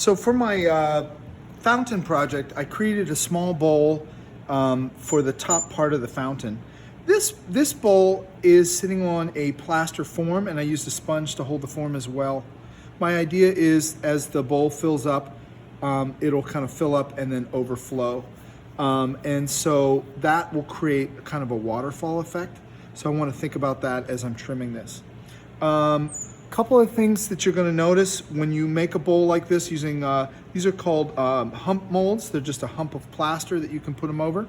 So for my fountain project, I created a small bowl for the top part of the fountain. This bowl is sitting on a plaster form, and I used a sponge to hold the form as well. My idea is as the bowl fills up, it'll kind of fill up and then overflow. And so that will create kind of a waterfall effect. So I want to think about that as I'm trimming this. Couple of things that you're going to notice when you make a bowl like this using, these are called hump molds. They're just a hump of plaster that you can put them over.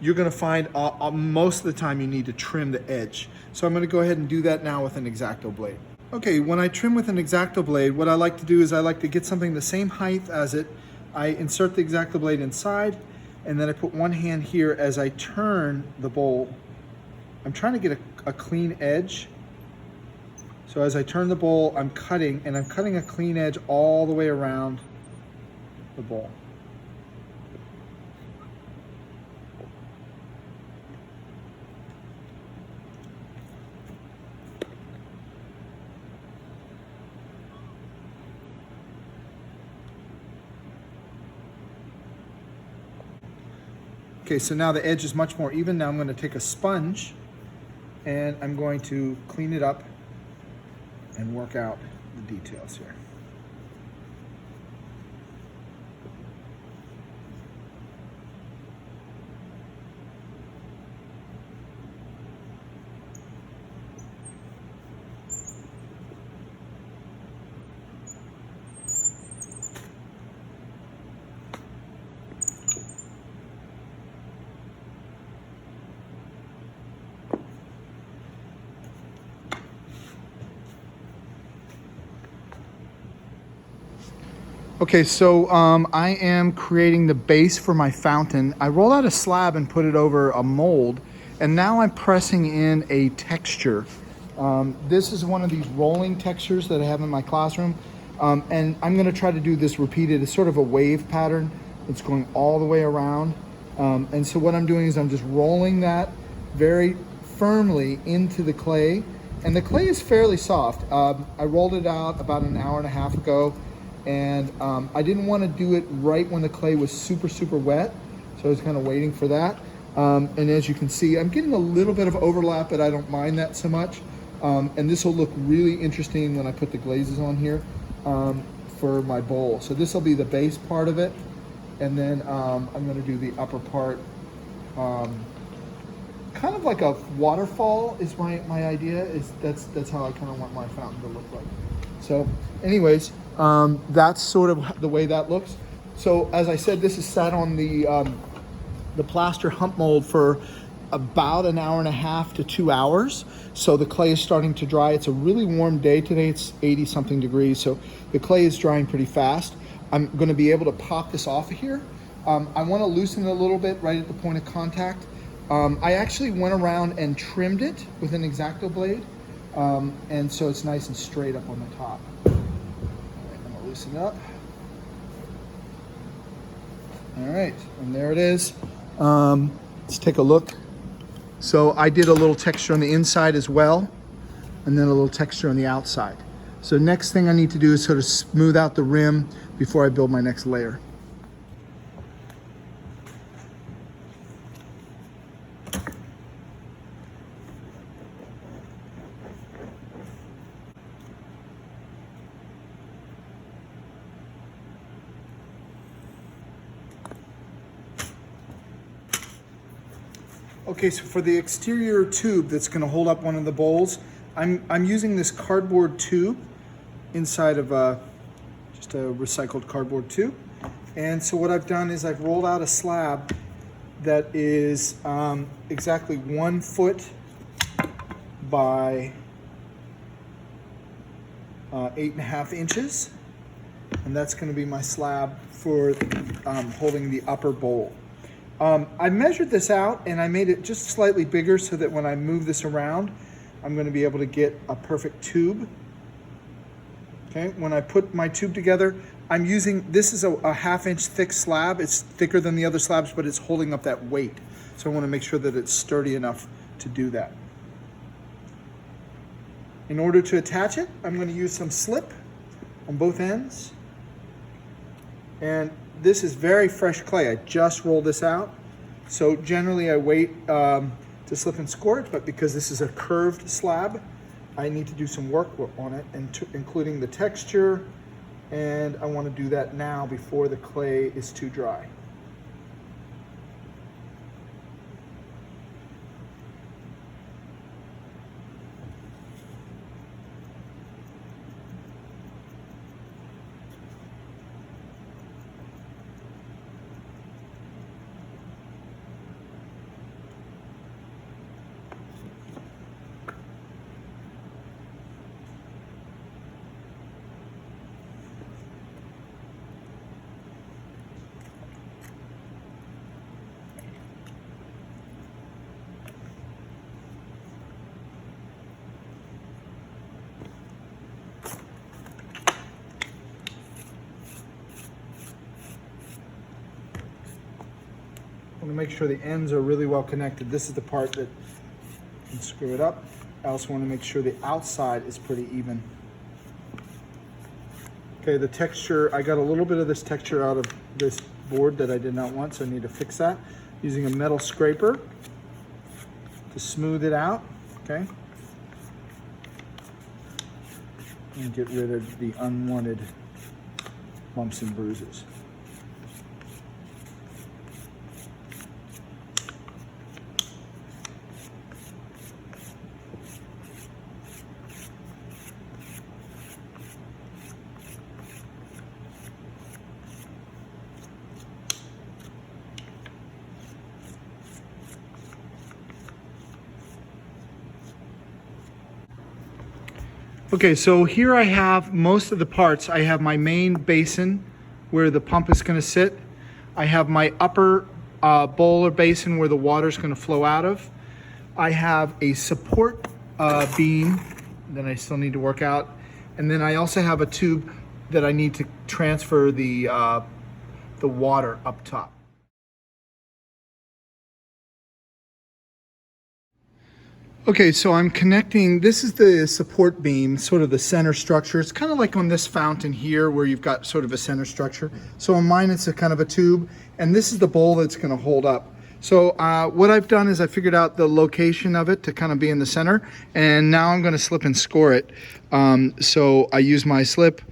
You're going to find most of the time you need to trim the edge. So I'm going to go ahead and do that now with an X-Acto blade. Okay, when I trim with an X-Acto blade, what I like to do is I like to get something the same height as it. I insert the X-Acto blade inside, and then I put one hand here as I turn the bowl. I'm trying to get a clean edge. So as I turn the bowl, I'm cutting, and I'm cutting a clean edge all the way around the bowl. Okay, so now the edge is much more even. Now I'm going to take a sponge and I'm going to clean it up and work out the details here. Okay, so I am creating the base for my fountain. I rolled out a slab and put it over a mold, and now I'm pressing in a texture. This is one of these rolling textures that I have in my classroom, and I'm gonna try to do this repeated. It's sort of a wave pattern. It's going all the way around. And so what I'm doing is I'm just rolling that very firmly into the clay, and the clay is fairly soft. I rolled it out about an hour and a half ago, and I didn't want to do it right when the clay was super wet, so I was kind of waiting for that. And as you can see, I'm getting a little bit of overlap, but I don't mind that so much. And this will look really interesting when I put the glazes on here for my bowl. So this will be the base part of it, and then I'm going to do the upper part. Kind of like a waterfall is my idea. That's how I kind of want my fountain to look like. So anyways, that's sort of the way that looks. So as I said, this is sat on the plaster hump mold for about an hour and a half to 2 hours. So the clay is starting to dry. It's a really warm day today. It's 80 something degrees. So the clay is drying pretty fast. I'm going to be able to pop this off of here. I want to loosen it a little bit right at the point of contact. I actually went around and trimmed it with an X-Acto blade. And so it's nice and straight up on the top. All right, I'm gonna loosen it up. All right, and there it is. Let's take a look. So I did a little texture on the inside as well, and then a little texture on the outside. So next thing I need to do is sort of smooth out the rim before I build my next layer. Okay, so for the exterior tube that's going to hold up one of the bowls, I'm using this cardboard tube inside of just a recycled cardboard tube. And so what I've done is I've rolled out a slab that is exactly 1 foot by 8.5 inches. And that's going to be my slab for holding the upper bowl. I measured this out and I made it just slightly bigger so that when I move this around, I'm going to be able to get a perfect tube. Okay, when I put my tube together, I'm using, this is a 1/2 inch thick slab. It's thicker than the other slabs, but it's holding up that weight. So I want to make sure that it's sturdy enough to do that. In order to attach it, I'm going to use some slip on both ends. And this is very fresh clay. I just rolled this out. So generally I wait to slip and score it, but because this is a curved slab, I need to do some work on it, including the texture, and I want to do that now before the clay is too dry. I want to make sure the ends are really well connected. This is the part that can screw it up. I also want to make sure the outside is pretty even. Okay, the texture, I got a little bit of this texture out of this board that I did not want, so I need to fix that using a metal scraper to smooth it out, okay? And get rid of the unwanted bumps and bruises. Okay, so here I have most of the parts. I have my main basin where the pump is going to sit. I have my upper bowl or basin where the water is going to flow out of. I have a support beam that I still need to work out. And then I also have a tube that I need to transfer the water up top. Okay, so I'm connecting, this is the support beam, sort of the center structure. It's kind of like on this fountain here where you've got sort of a center structure. So on mine, it's a kind of a tube, and this is the bowl that's gonna hold up. So what I've done is I figured out the location of it to kind of be in the center, and now I'm gonna slip and score it. So I use my slip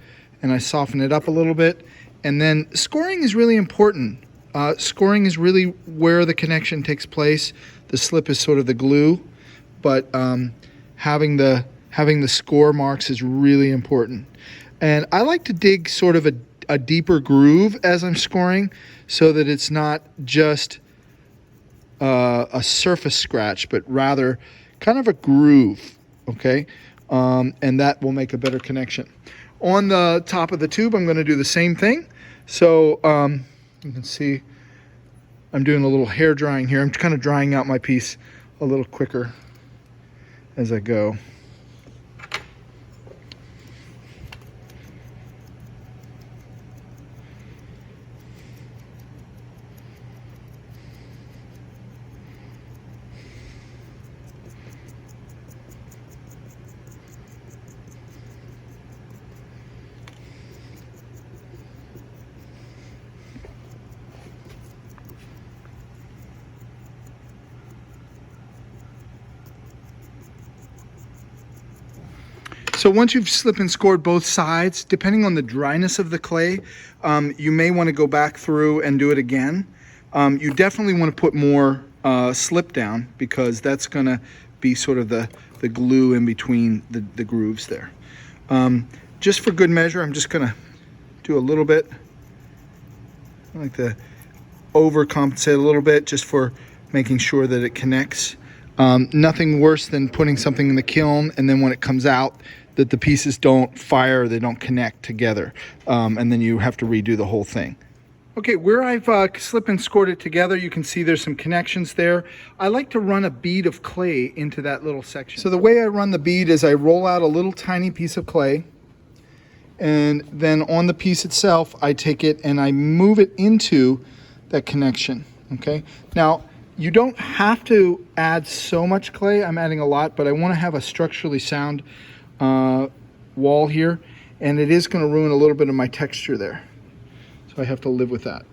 and I soften it up a little bit. And then scoring is really important. Scoring is really where the connection takes place. The slip is sort of the glue. But having the score marks is really important. And I like to dig sort of a deeper groove as I'm scoring so that it's not just a surface scratch, but rather kind of a groove, okay? And that will make a better connection. On the top of the tube, I'm gonna do the same thing. So you can see I'm doing a little hair drying here. I'm kind of drying out my piece a little quicker as I go. So once you've slip and scored both sides, depending on the dryness of the clay, you may want to go back through and do it again. You definitely want to put more slip down because that's going to be sort of the glue in between the grooves there. Just for good measure, I'm just going to do a little bit. I like to overcompensate a little bit just for making sure that it connects. Nothing worse than putting something in the kiln and then when it comes out that the pieces don't fire, they don't connect together, and then you have to redo the whole thing. Okay, where I've slip and scored it together, you can see there's some connections there. I like to run a bead of clay into that little section. So the way I run the bead is I roll out a little tiny piece of clay, and then on the piece itself, I take it and I move it into that connection, okay? Now, you don't have to add so much clay. I'm adding a lot, but I want to have a structurally sound wall here, and it is going to ruin a little bit of my texture there. So So I have to live with that.